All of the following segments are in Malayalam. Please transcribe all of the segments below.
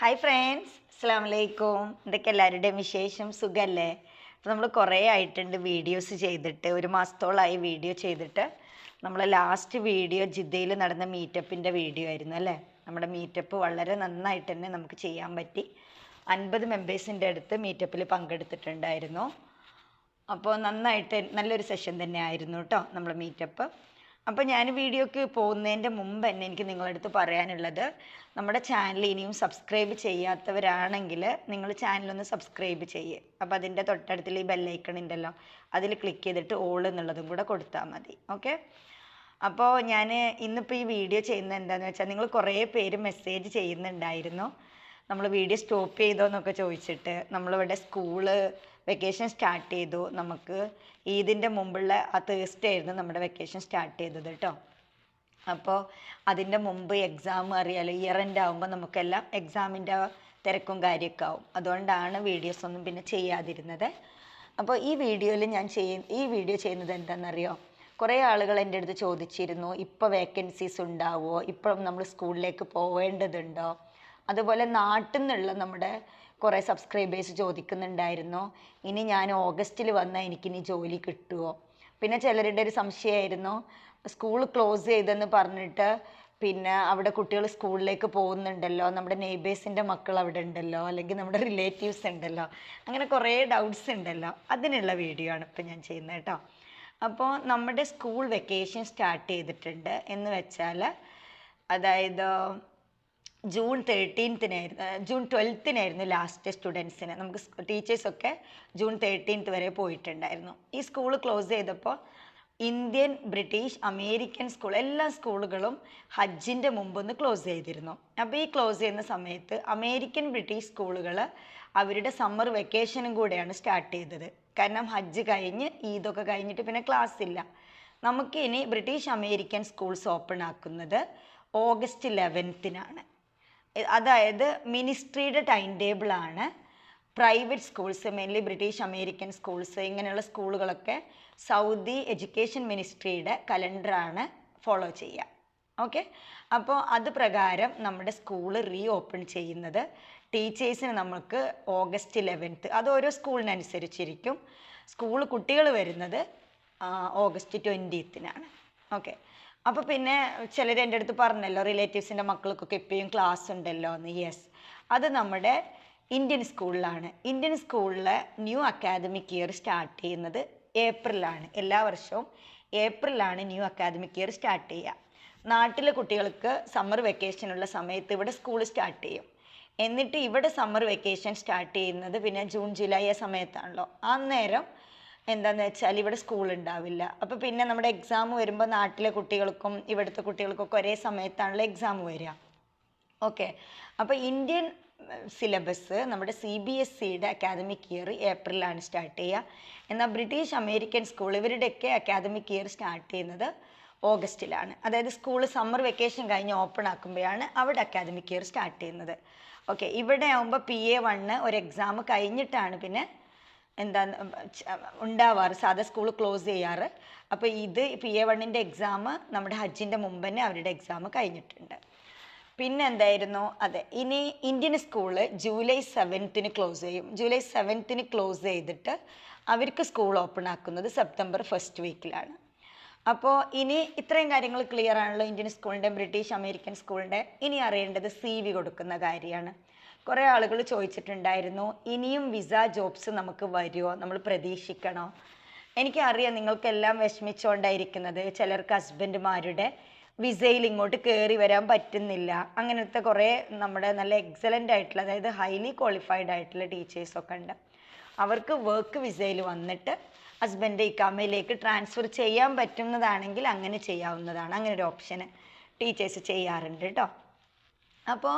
ഹായ് ഫ്രണ്ട്സ്, അസ്സാം വലൈക്കും. എന്തൊക്കെ എല്ലാവരുടെയും വിശേഷം? സുഖമല്ലേ? അപ്പോൾ നമ്മൾ കുറേ ആയിട്ടുണ്ട് വീഡിയോസ് ചെയ്തിട്ട്, ഒരു മാസത്തോളമായി വീഡിയോ ചെയ്തിട്ട്. നമ്മൾ ലാസ്റ്റ് വീഡിയോ ജിദ്ദയിൽ നടന്ന മീറ്റപ്പിൻ്റെ വീഡിയോ ആയിരുന്നു അല്ലേ? നമ്മുടെ മീറ്റപ്പ് വളരെ നന്നായിട്ട് തന്നെ നമുക്ക് ചെയ്യാൻ പറ്റി. 50 മെമ്പേഴ്സിൻ്റെ അടുത്ത് മീറ്റപ്പിൽ പങ്കെടുത്തിട്ടുണ്ടായിരുന്നു. അപ്പോൾ നന്നായിട്ട് നല്ലൊരു സെഷൻ തന്നെ ആയിരുന്നു കേട്ടോ നമ്മൾ മീറ്റപ്പ്. അപ്പോൾ ഞാൻ വീഡിയോക്ക് പോകുന്നതിൻ്റെ മുമ്പ് തന്നെ എനിക്ക് നിങ്ങളുടെ അടുത്ത് പറയാനുള്ളത്, നമ്മുടെ ചാനൽ ഇനിയും സബ്സ്ക്രൈബ് ചെയ്യാത്തവരാണെങ്കിൽ നിങ്ങൾ ചാനലൊന്ന് സബ്സ്ക്രൈബ് ചെയ്യുക. അപ്പോൾ അതിൻ്റെ തൊട്ടടുത്തിൽ ഈ ബെല്ലൈക്കൺ ഉണ്ടല്ലോ, അതിൽ ക്ലിക്ക് ചെയ്തിട്ട് ഓൾ എന്നുള്ളതും കൂടെ കൊടുത്താൽ മതി. ഓക്കെ. അപ്പോൾ ഞാൻ ഇന്നിപ്പോൾ ഈ വീഡിയോ ചെയ്യുന്നത് എന്താണെന്ന് വെച്ചാൽ, നിങ്ങൾ കുറേ പേര് മെസ്സേജ് ചെയ്യുന്നുണ്ടായിരുന്നു നമ്മൾ വീഡിയോ സ്റ്റോപ്പ് ചെയ്തോ എന്നൊക്കെ ചോദിച്ചിട്ട്. നമ്മളിവിടെ സ്കൂള് വെക്കേഷൻ സ്റ്റാർട്ട് ചെയ്തു. നമുക്ക് ഈദിൻ്റെ മുമ്പുള്ള ആ തേഴ്സ്ഡേ ആയിരുന്നു നമ്മുടെ വെക്കേഷൻ സ്റ്റാർട്ട് ചെയ്തത് കേട്ടോ. അപ്പോൾ അതിൻ്റെ മുമ്പ് എക്സാം അറിയാലോ, ഇയർ എൻഡ് ആകുമ്പോൾ നമുക്കെല്ലാം എക്സാമിൻ്റെ തിരക്കും കാര്യമൊക്കെ ആവും. അതുകൊണ്ടാണ് വീഡിയോസ് ഒന്നും പിന്നെ ചെയ്യാതിരുന്നത്. അപ്പോൾ ഈ വീഡിയോയിൽ ഈ വീഡിയോ ചെയ്യുന്നത് എന്താണെന്നറിയോ, കുറേ ആളുകൾ എൻ്റെ അടുത്ത് ചോദിച്ചിരുന്നു, ഇപ്പോൾ വേക്കൻസീസ് ഉണ്ടാവുമോ, ഇപ്പം നമ്മൾ സ്കൂളിലേക്ക് പോവേണ്ടതുണ്ടോ, അതുപോലെ നാട്ടിൽ നിന്നുള്ള നമ്മുടെ കുറേ സബ്സ്ക്രൈബേഴ്സ് ചോദിക്കുന്നുണ്ടായിരുന്നു, ഇനി ഞാൻ ഓഗസ്റ്റിൽ വന്നാൽ എനിക്കിനി ജോലി കിട്ടുമോ. പിന്നെ ചിലരുടെ ഒരു സംശയമായിരുന്നു, സ്കൂൾ ക്ലോസ് ചെയ്തെന്ന് പറഞ്ഞിട്ട് പിന്നെ അവിടെ കുട്ടികൾ സ്കൂളിലേക്ക് പോകുന്നുണ്ടല്ലോ, നമ്മുടെ നെയ്ബേഴ്സിൻ്റെ മക്കൾ അവിടെ ഉണ്ടല്ലോ, അല്ലെങ്കിൽ നമ്മുടെ റിലേറ്റീവ്സ് ഉണ്ടല്ലോ, അങ്ങനെ കുറേ ഡൗട്ട്സ് ഉണ്ടല്ലോ. അതിനുള്ള വീഡിയോ ആണ് ഇപ്പം ഞാൻ ചെയ്യുന്നത് കേട്ടോ. അപ്പോൾ നമ്മുടെ സ്കൂൾ വെക്കേഷൻ സ്റ്റാർട്ട് ചെയ്തിട്ടുണ്ട് എന്ന് വെച്ചാൽ, അതായത് ജൂൺ 12-നായിരുന്നു ലാസ്റ്റ് സ്റ്റുഡൻസിന്. നമുക്ക് ടീച്ചേഴ്സൊക്കെ ജൂൺ 13 വരെ പോയിട്ടുണ്ടായിരുന്നു. ഈ സ്കൂൾ ക്ലോസ് ചെയ്തപ്പോൾ ഇന്ത്യൻ, ബ്രിട്ടീഷ്, അമേരിക്കൻ സ്കൂൾ എല്ലാ സ്കൂളുകളും ഹജ്ജിൻ്റെ മുമ്പൊന്ന് ക്ലോസ് ചെയ്തിരുന്നു. അപ്പോൾ ഈ ക്ലോസ് ചെയ്യുന്ന സമയത്ത് അമേരിക്കൻ, ബ്രിട്ടീഷ് സ്കൂളുകൾ അവരുടെ സമ്മർ വെക്കേഷനും കൂടെയാണ് സ്റ്റാർട്ട് ചെയ്തത്. കാരണം ഹജ്ജ് കഴിഞ്ഞ് ഈദൊക്കെ കഴിഞ്ഞിട്ട് പിന്നെ ക്ലാസ് ഇല്ല. നമുക്കിനി ബ്രിട്ടീഷ്, അമേരിക്കൻ സ്കൂൾസ് ഓപ്പൺ ആക്കുന്നത് ഓഗസ്റ്റ് 11-നാണ്. അതായത് മിനിസ്ട്രിയുടെ ടൈം ടേബിളാണ്. Private schools, mainly British, American schools, ഇങ്ങനെയുള്ള സ്കൂളുകളൊക്കെ സൗദി എഡ്യൂക്കേഷൻ മിനിസ്ട്രിയുടെ കലണ്ടറാണ് ഫോളോ ചെയ്യുക. ഓക്കെ. അപ്പോൾ അത് പ്രകാരം നമ്മുടെ സ്കൂള് റീ ഓപ്പൺ ചെയ്യുന്നത് ടീച്ചേഴ്സിന് നമുക്ക് ഓഗസ്റ്റ് 11, അത് ഓരോ സ്കൂളിനനുസരിച്ചിരിക്കും. കുട്ടികൾ വരുന്നത് ഓഗസ്റ്റ് 20-നാണ്. ഓക്കെ. അപ്പോൾ പിന്നെ ചിലർ എൻ്റെ അടുത്ത് പറഞ്ഞല്ലോ, റിലേറ്റീവ്സിൻ്റെ മക്കൾക്കൊക്കെ ഇപ്പോഴും ക്ലാസ് ഉണ്ടല്ലോ എന്ന്. യെസ്, അത് നമ്മുടെ ഇന്ത്യൻ സ്കൂളിലാണ്. ഇന്ത്യൻ സ്കൂളിലെ ന്യൂ അക്കാദമിക് ഇയർ സ്റ്റാർട്ട് ചെയ്യുന്നത് ഏപ്രിലാണ്. എല്ലാ വർഷവും ഏപ്രിലാണ് ന്യൂ അക്കാദമിക് ഇയർ സ്റ്റാർട്ട് ചെയ്യുക. നാട്ടിലെ കുട്ടികൾക്ക് സമ്മർ വെക്കേഷനുള്ള സമയത്ത് ഇവിടെ സ്കൂൾ സ്റ്റാർട്ട് ചെയ്യും. എന്നിട്ട് ഇവിടെ സമ്മർ വെക്കേഷൻ സ്റ്റാർട്ട് ചെയ്യുന്നത് പിന്നെ ജൂൺ, ജൂലൈ ആ സമയത്താണല്ലോ. അന്നേരം എന്താണെന്ന് വെച്ചാൽ ഇവിടെ സ്കൂൾ ഉണ്ടാവില്ല. അപ്പോൾ പിന്നെ നമ്മുടെ എക്സാം വരുമ്പോൾ നാട്ടിലെ കുട്ടികൾക്കും ഇവിടുത്തെ കുട്ടികൾക്കൊക്കെ ഒരേ സമയത്താണല്ലോ എക്സാം വരിക. ഓക്കെ. അപ്പോൾ ഇന്ത്യൻ സിലബസ് നമ്മുടെ CBSEയുടെ അക്കാദമിക് ഇയർ ഏപ്രിലാണ് സ്റ്റാർട്ട് ചെയ്യുക. എന്നാൽ ബ്രിട്ടീഷ്, അമേരിക്കൻ സ്കൂൾ ഇവരുടെയൊക്കെ അക്കാദമിക് ഇയർ സ്റ്റാർട്ട് ചെയ്യുന്നത് ഓഗസ്റ്റിലാണ്. അതായത് സ്കൂൾ സമ്മർ വെക്കേഷൻ കഴിഞ്ഞ് ഓപ്പൺ ആക്കുമ്പോഴാണ് അവിടെ അക്കാദമിക് ഇയർ സ്റ്റാർട്ട് ചെയ്യുന്നത്. ഓക്കെ. ഇവിടെ ആകുമ്പോൾ PA1 ഒരു എക്സാം കഴിഞ്ഞിട്ടാണ് പിന്നെ ഉണ്ടാവാറ്, സാധാ സ്കൂൾ ക്ലോസ് ചെയ്യാറ്. അപ്പോൾ ഇത് PA1-ൻ്റെ എക്സാം നമ്മുടെ ഹജ്ജിൻ്റെ മുമ്പ് തന്നെ അവരുടെ എക്സാം കഴിഞ്ഞിട്ടുണ്ട്. പിന്നെ എന്തായിരുന്നു, അതെ, ഇനി ഇന്ത്യൻ സ്കൂള് ജൂലൈ 7-ന് ക്ലോസ് ചെയ്യും. ജൂലൈ 7-ന് ക്ലോസ് ചെയ്തിട്ട് അവർക്ക് സ്കൂൾ ഓപ്പൺ ആക്കുന്നത് സെപ്റ്റംബർ 1st വീക്കിലാണ്. അപ്പോൾ ഇനി ഇത്രയും കാര്യങ്ങൾ ക്ലിയർ ആണല്ലോ ഇന്ത്യൻ സ്കൂളിൻ്റെ, ബ്രിട്ടീഷ്, അമേരിക്കൻ സ്കൂളിൻ്റെ. ഇനി അറിയേണ്ടത് CV കൊടുക്കുന്ന കാര്യമാണ്. കുറേ ആളുകൾ ചോദിച്ചിട്ടുണ്ടായിരുന്നു, ഇനിയും വിസ ജോബ്സ് നമുക്ക് വരുമോ, നമ്മൾ പ്രതീക്ഷിക്കണോ. എനിക്കറിയാം നിങ്ങൾക്കെല്ലാം വിഷമിച്ചുകൊണ്ടായിരിക്കുന്നത്. ചിലർക്ക് ഹസ്ബൻഡുമാരുടെ വിസയിൽ ഇങ്ങോട്ട് കയറി വരാൻ പറ്റുന്നില്ല. അങ്ങനത്തെ കുറേ നമ്മുടെ നല്ല എക്സലൻ്റ് ആയിട്ടുള്ള, അതായത് ഹൈലി ക്വാളിഫൈഡ് ആയിട്ടുള്ള ടീച്ചേഴ്സൊക്കെ ഉണ്ട്. അവർക്ക് വർക്ക് വിസയിൽ വന്നിട്ട് ഹസ്ബൻഡ് ഇക്കാമയിലേക്ക് ട്രാൻസ്ഫർ ചെയ്യാൻ പറ്റുന്നതാണെങ്കിൽ അങ്ങനെ ചെയ്യാവുന്നതാണ്. അങ്ങനെ ഒരു ഓപ്ഷൻ ടീച്ചേഴ്സ് ചെയ്യാറുണ്ട് കേട്ടോ. അപ്പോൾ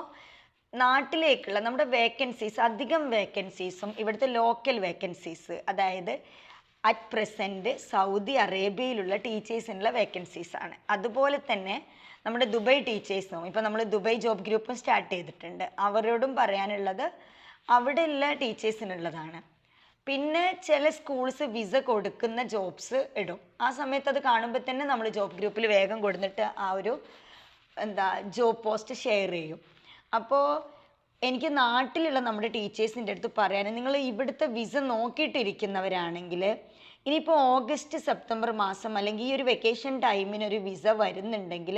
നാട്ടിലേക്കുള്ള നമ്മുടെ വേക്കൻസീസ്, അധികം വേക്കൻസീസും ഇവിടുത്തെ ലോക്കൽ വേക്കൻസീസ്, അതായത് അറ്റ് പ്രസൻറ്റ് സൗദി അറേബ്യയിലുള്ള ടീച്ചേഴ്സിനുള്ള വേക്കൻസീസാണ്. അതുപോലെ തന്നെ നമ്മുടെ ദുബായ് ടീച്ചേഴ്സും, ഇപ്പോൾ നമ്മൾ ദുബായ് ജോബ് ഗ്രൂപ്പും സ്റ്റാർട്ട് ചെയ്തിട്ടുണ്ട്. അവരോടും പറയാനുള്ളത് അവിടെയുള്ള ടീച്ചേഴ്സിനുള്ളതാണ്. പിന്നെ ചില സ്കൂൾസ് വിസ കൊടുക്കുന്ന ജോബ്സ് ഇടും. ആ സമയത്ത് അത് കാണുമ്പോൾ തന്നെ നമ്മൾ ജോബ് ഗ്രൂപ്പിൽ വേഗം കൊടുത്തിട്ട് ആ ഒരു ജോബ് പോസ്റ്റ് ഷെയർ ചെയ്യും. അപ്പോൾ എനിക്ക് നാട്ടിലുള്ള നമ്മുടെ ടീച്ചേഴ്സിൻ്റെ അടുത്ത് പറയാൻ, നിങ്ങൾ ഇവിടുത്തെ വിസ നോക്കിയിട്ടിരിക്കുന്നവരാണെങ്കിൽ ഇനിയിപ്പോൾ ഓഗസ്റ്റ് സെപ്റ്റംബർ മാസം അല്ലെങ്കിൽ ഈ ഒരു വെക്കേഷൻ ടൈമിന് ഒരു വിസ വരുന്നുണ്ടെങ്കിൽ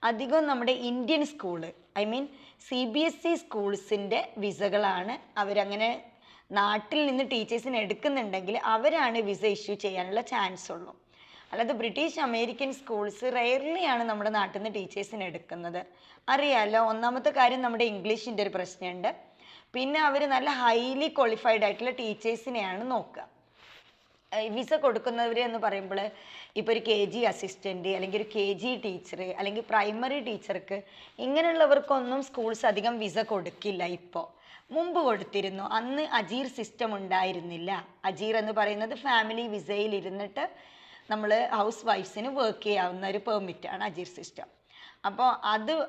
അധികം നമ്മുടെ Indian school, I mean CBSE സ്കൂൾസിൻ്റെ വിസകളാണ് അവരങ്ങനെ നാട്ടിൽ നിന്ന് ടീച്ചേഴ്സിനെ എടുക്കുന്നുണ്ടെങ്കിൽ അവരാണ് വിസ ഇഷ്യൂ ചെയ്യാനുള്ള ചാൻസ് ഉള്ളൂ. അല്ലാതെ ബ്രിട്ടീഷ് അമേരിക്കൻ സ്കൂൾസ് റെയർലിയാണ് നമ്മുടെ നാട്ടിൽ നിന്ന് ടീച്ചേഴ്സിനെ എടുക്കുന്നത്. അറിയാമല്ലോ, ഒന്നാമത്തെ കാര്യം നമ്മുടെ ഇംഗ്ലീഷിൻ്റെ ഒരു പ്രശ്നമുണ്ട്. പിന്നെ അവർ നല്ല ഹൈലി ക്വാളിഫൈഡ് ആയിട്ടുള്ള ടീച്ചേഴ്സിനെയാണ് നോക്കുക. വിസ കൊടുക്കുന്നവർ എന്ന് പറയുമ്പോൾ ഇപ്പോൾ ഒരു KG അസിസ്റ്റൻറ്റ് അല്ലെങ്കിൽ ഒരു KG ടീച്ചർ അല്ലെങ്കിൽ പ്രൈമറി ടീച്ചർക്ക് ഇങ്ങനെയുള്ളവർക്കൊന്നും സ്കൂൾസ് അധികം വിസ കൊടുക്കില്ല. ഇപ്പോൾ മുമ്പ് കൊടുത്തിരുന്നു. അന്ന് അജീർ സിസ്റ്റം ഉണ്ടായിരുന്നില്ല. അജീർ എന്ന് പറയുന്നത് ഫാമിലി വിസയിൽ ഇരുന്നിട്ട് നമ്മൾ ഹൗസ് വൈഫ്സിന് വർക്ക് ചെയ്യാവുന്ന ഒരു പെർമിറ്റാണ് അജീർ സിസ്റ്റം. അപ്പോൾ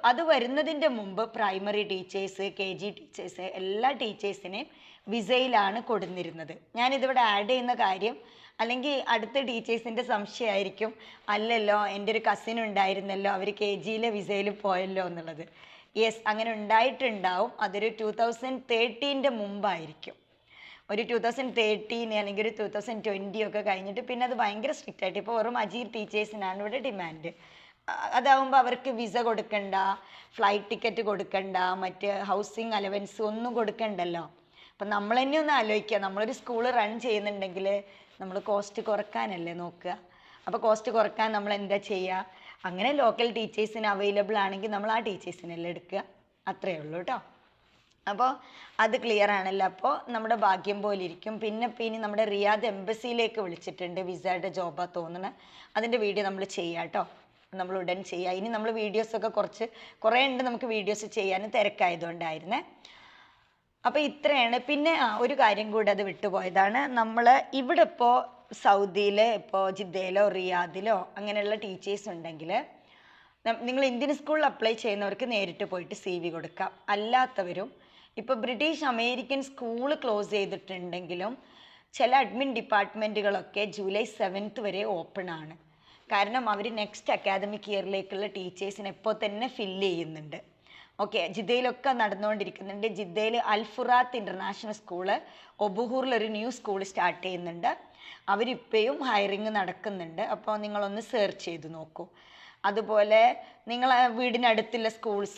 അത് വരുന്നതിൻ്റെ മുമ്പ് പ്രൈമറി ടീച്ചേഴ്സ്, KG ടീച്ചേഴ്സ് എല്ലാ ടീച്ചേഴ്സിനെയും വിസയിലാണ് കൊടുത്തിരുന്നത്. ഞാനിതിവിടെ ആഡ് ചെയ്യുന്ന കാര്യം, അല്ലെങ്കിൽ അടുത്ത ടീച്ചേഴ്സിൻ്റെ സംശയമായിരിക്കും, അല്ലല്ലോ എൻ്റെ ഒരു കസിൻ ഉണ്ടായിരുന്നല്ലോ അവർ KGയിലെ വിസയിൽ പോയല്ലോ എന്നുള്ളത്. യെസ്, അങ്ങനെ ഉണ്ടായിട്ടുണ്ടാവും. അതൊരു 2013 മുമ്പായിരിക്കും. ഒരു 2013 അല്ലെങ്കിൽ ഒരു 2020 ഒക്കെ കഴിഞ്ഞിട്ട് പിന്നെ അത് ഭയങ്കര സ്ട്രിക്റ്റ് ആയിട്ട് ഇപ്പോൾ വെറും അജീർ ടീച്ചേഴ്സിനാണ് ഇവിടെ ഡിമാൻഡ്. അതാവുമ്പോൾ അവർക്ക് വിസ കൊടുക്കണ്ട, ഫ്ലൈറ്റ് ടിക്കറ്റ് കൊടുക്കണ്ട, മറ്റ് ഹൗസിങ് അലവൻസ് ഒന്നും കൊടുക്കണ്ടല്ലോ. അപ്പം നമ്മൾ തന്നെ ഒന്ന് ആലോചിക്കുക, നമ്മളൊരു സ്കൂൾ റൺ ചെയ്യുന്നുണ്ടെങ്കിൽ നമ്മൾ കോസ്റ്റ് കുറക്കാനല്ലേ നോക്കുക. അപ്പോൾ കോസ്റ്റ് കുറക്കാൻ നമ്മൾ എന്താ ചെയ്യുക? അങ്ങനെ ലോക്കൽ ടീച്ചേഴ്സിന് അവൈലബിൾ ആണെങ്കിൽ നമ്മൾ ആ ടീച്ചേഴ്സിനെല്ലാം എടുക്കുക. അത്രയേ ഉള്ളൂ കേട്ടോ. അപ്പോൾ അത് ക്ലിയർ ആണല്ലോ. അപ്പോൾ നമ്മുടെ ഭാഗ്യം പോലെ ഇരിക്കും. പിന്നെ നമ്മുടെ റിയാദ് എംബസിയിലേക്ക് വിളിച്ചിട്ടുണ്ട്, വിസയുടെ ജോബാണ് തോന്നുന്നത്. അതിൻ്റെ വീഡിയോ നമ്മൾ ചെയ്യാം കേട്ടോ, നമ്മൾ ഉടൻ ചെയ്യാം. ഇനി നമ്മൾ വീഡിയോസൊക്കെ കുറേ ഉണ്ട്, നമുക്ക് വീഡിയോസ് ചെയ്യാൻ തിരക്കായതുകൊണ്ടായിരുന്നേ. അപ്പോൾ ഇത്രയാണ്. പിന്നെ ഒരു കാര്യം കൂടി അത് വിട്ടുപോയതാണ്. നമ്മൾ ഇവിടെ ഇപ്പോൾ സൗദിയിൽ, ഇപ്പോൾ ജിദ്ദയിലോ റിയാദിലോ അങ്ങനെയുള്ള ടീച്ചേഴ്സ് ഉണ്ടെങ്കിൽ നിങ്ങൾ ഇന്ത്യൻ സ്കൂളിൽ അപ്ലൈ ചെയ്യുന്നവർക്ക് നേരിട്ട് പോയിട്ട് CV കൊടുക്കാം. അല്ലാത്തവരും ഇപ്പോൾ ബ്രിട്ടീഷ് അമേരിക്കൻ സ്കൂൾ ക്ലോസ് ചെയ്തിട്ടുണ്ടെങ്കിലും ചില അഡ്മിൻ ഡിപ്പാർട്ട്മെൻറ്റുകളൊക്കെ ജൂലൈ 7th വരെ ഓപ്പൺ ആണ്. കാരണം അവർ നെക്സ്റ്റ് അക്കാദമിക് ഇയറിലേക്കുള്ള ടീച്ചേഴ്സിനെ ഇപ്പോൾ തന്നെ ഫില്ല് ചെയ്യുന്നുണ്ട്. ഓക്കെ, ജിദ്ദയിലൊക്കെ നടന്നുകൊണ്ടിരിക്കുന്നുണ്ട്. ജിദ്ദയിൽ അൽഫുറാത്ത് ഇൻ്റർനാഷണൽ സ്കൂള്, ഒബുഹൂറിലൊരു ന്യൂ സ്കൂൾ സ്റ്റാർട്ട് ചെയ്യുന്നുണ്ട്. അവരിപ്പോഴും ഹയറിങ് നടക്കുന്നുണ്ട്. അപ്പോൾ നിങ്ങളൊന്ന് സെർച്ച് ചെയ്ത് നോക്കൂ. അതുപോലെ നിങ്ങൾ വീടിനടുത്തുള്ള സ്കൂൾസ്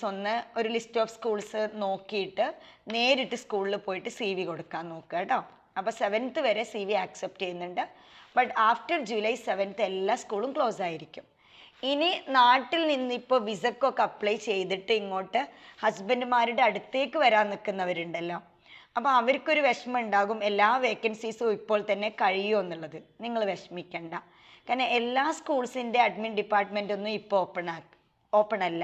ഒരു ലിസ്റ്റ് ഓഫ് സ്കൂൾസ് നോക്കിയിട്ട് നേരിട്ട് സ്കൂളിൽ പോയിട്ട് CV കൊടുക്കാൻ നോക്കുക കേട്ടോ. അപ്പോൾ 7th വരെ CV ആക്സെപ്റ്റ് ചെയ്യുന്നുണ്ട്. ബട്ട് ആഫ്റ്റർ ജൂലൈ 7th എല്ലാ സ്കൂളും ക്ലോസ് ആയിരിക്കും. ഇനി നാട്ടിൽ നിന്ന് ഇപ്പോൾ വിസക്കൊക്കെ അപ്ലൈ ചെയ്തിട്ട് ഇങ്ങോട്ട് ഹസ്ബൻഡുമാരുടെ അടുത്തേക്ക് വരാൻ നിൽക്കുന്നവരുണ്ടല്ലോ. അപ്പോൾ അവർക്കൊരു വിഷമം ഉണ്ടാകും, എല്ലാ വേക്കൻസീസും ഇപ്പോൾ തന്നെ കഴിയുമെന്നുള്ളത്. നിങ്ങൾ വിഷമിക്കണ്ട. കാരണം എല്ലാ സ്കൂൾസിൻ്റെ അഡ്മിൻ ഡിപ്പാർട്ട്മെൻ്റ് ഒന്നും ഇപ്പോൾ ഓപ്പൺ അല്ല.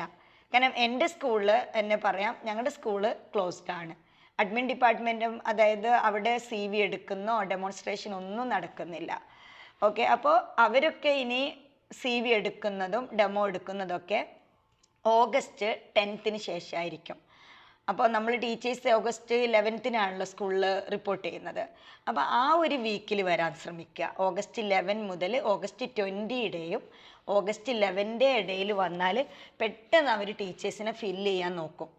കാരണം എൻ്റെ സ്കൂളിൽ എന്നെ പറയാം, ഞങ്ങളുടെ സ്കൂള് ക്ലോസ്ഡ് ആണ്. അഡ്മിൻ ഡിപ്പാർട്ട്മെൻറ്റും, അതായത് അവിടെ CV എടുക്കുന്നോ ഡെമോൺസ്ട്രേഷൻ ഒന്നും നടക്കുന്നില്ല. ഓക്കെ, അപ്പോൾ അവരൊക്കെ ഇനി CV എടുക്കുന്നതും ഡെമോ എടുക്കുന്നതൊക്കെ ഓഗസ്റ്റ് 10th ശേഷമായിരിക്കും. അപ്പോൾ നമ്മൾ ടീച്ചേഴ്സ് ഓഗസ്റ്റ് 11th സ്കൂളിൽ റിപ്പോർട്ട് ചെയ്യുന്നത്. അപ്പോൾ ആ ഒരു വീക്കിൽ വരാൻ ശ്രമിക്കുക. ഓഗസ്റ്റ് 11 മുതൽ ഓഗസ്റ്റ് 20 ഓഗസ്റ്റ് 11 ഇടയിൽ വന്നാൽ പെട്ടെന്ന് അവർ ടീച്ചേഴ്സിനെ ഫില്ല് ചെയ്യാൻ നോക്കും.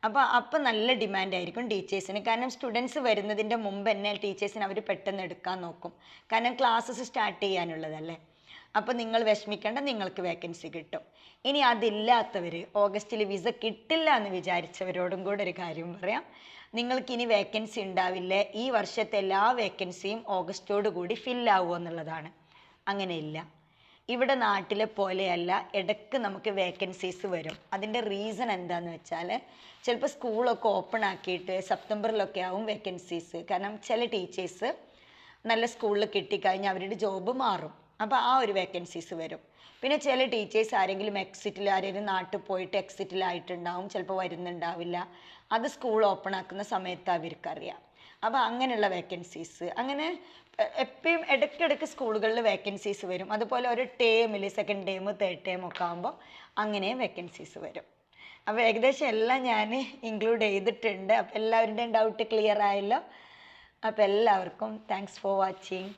അപ്പോൾ നല്ല ഡിമാൻഡ് ആയിരിക്കും ടീച്ചേഴ്സിന്. കാരണം സ്റ്റുഡൻസ് വരുന്നതിൻ്റെ മുമ്പ് തന്നെ ടീച്ചേഴ്സിന് അവർ പെട്ടെന്ന് എടുക്കാൻ നോക്കും. കാരണം ക്ലാസ്സസ് സ്റ്റാർട്ട് ചെയ്യാനുള്ളതല്ലേ. അപ്പോൾ നിങ്ങൾ വിഷമിക്കേണ്ട, നിങ്ങൾക്ക് വേക്കൻസി കിട്ടും. ഇനി അതില്ലാത്തവർ, ഓഗസ്റ്റിൽ വിസ കിട്ടില്ല എന്ന് വിചാരിച്ചവരോടും കൂടെ ഒരു കാര്യം പറയാം. നിങ്ങൾക്കിനി വേക്കൻസി ഉണ്ടാവില്ല. ഈ വർഷത്തെ എല്ലാ വേക്കൻസിയും ഓഗസ്റ്റോട് കൂടി ഫില്ലാവുമോ എന്നുള്ളതാണ്. അങ്ങനെയില്ല. ഇവിടെ നാട്ടിലെ പോലെയല്ല, ഇടയ്ക്ക് നമുക്ക് വേക്കൻസീസ് വരും. അതിൻ്റെ റീസൺ എന്താണെന്ന് വെച്ചാൽ ചിലപ്പോൾ സ്കൂളൊക്കെ ഓപ്പൺ ആക്കിയിട്ട് സെപ്റ്റംബറിലൊക്കെ ആവും വേക്കൻസീസ്. കാരണം ചില ടീച്ചേഴ്സ് നല്ല സ്കൂളിൽ കിട്ടിക്കഴിഞ്ഞാൽ അവരുടെ ജോബ് മാറും. അപ്പോൾ ആ ഒരു വേക്കൻസീസ് വരും. പിന്നെ ചില ടീച്ചേഴ്സ് ആരെങ്കിലും ആരെങ്കിലും നാട്ടിൽ പോയിട്ട് എക്സിറ്റിലായിട്ടുണ്ടാവും, ചിലപ്പോൾ വരുന്നുണ്ടാവില്ല. അത് സ്കൂൾ ഓപ്പൺ ആക്കുന്ന സമയത്ത് അവർക്കറിയാം. അപ്പോൾ അങ്ങനെയുള്ള വേക്കൻസീസ്, അങ്ങനെ എപ്പോഴും ഇടയ്ക്കിടയ്ക്ക് സ്കൂളുകളിൽ വേക്കൻസീസ് വരും. അതുപോലെ ഒരു ടേമിൽ 2nd ടേം 3rd ടേം ഒക്കെ ആകുമ്പോൾ അങ്ങനെയും വേക്കൻസീസ് വരും. അപ്പോൾ ഏകദേശം എല്ലാം ഞാൻ ഇൻക്ലൂഡ് ചെയ്തിട്ടുണ്ട്. അപ്പോൾ എല്ലാവരുടെയും ഡൗട്ട് ക്ലിയർ ആയല്ലോ. അപ്പോൾ എല്ലാവർക്കും താങ്ക്സ് ഫോർ വാച്ചിങ്.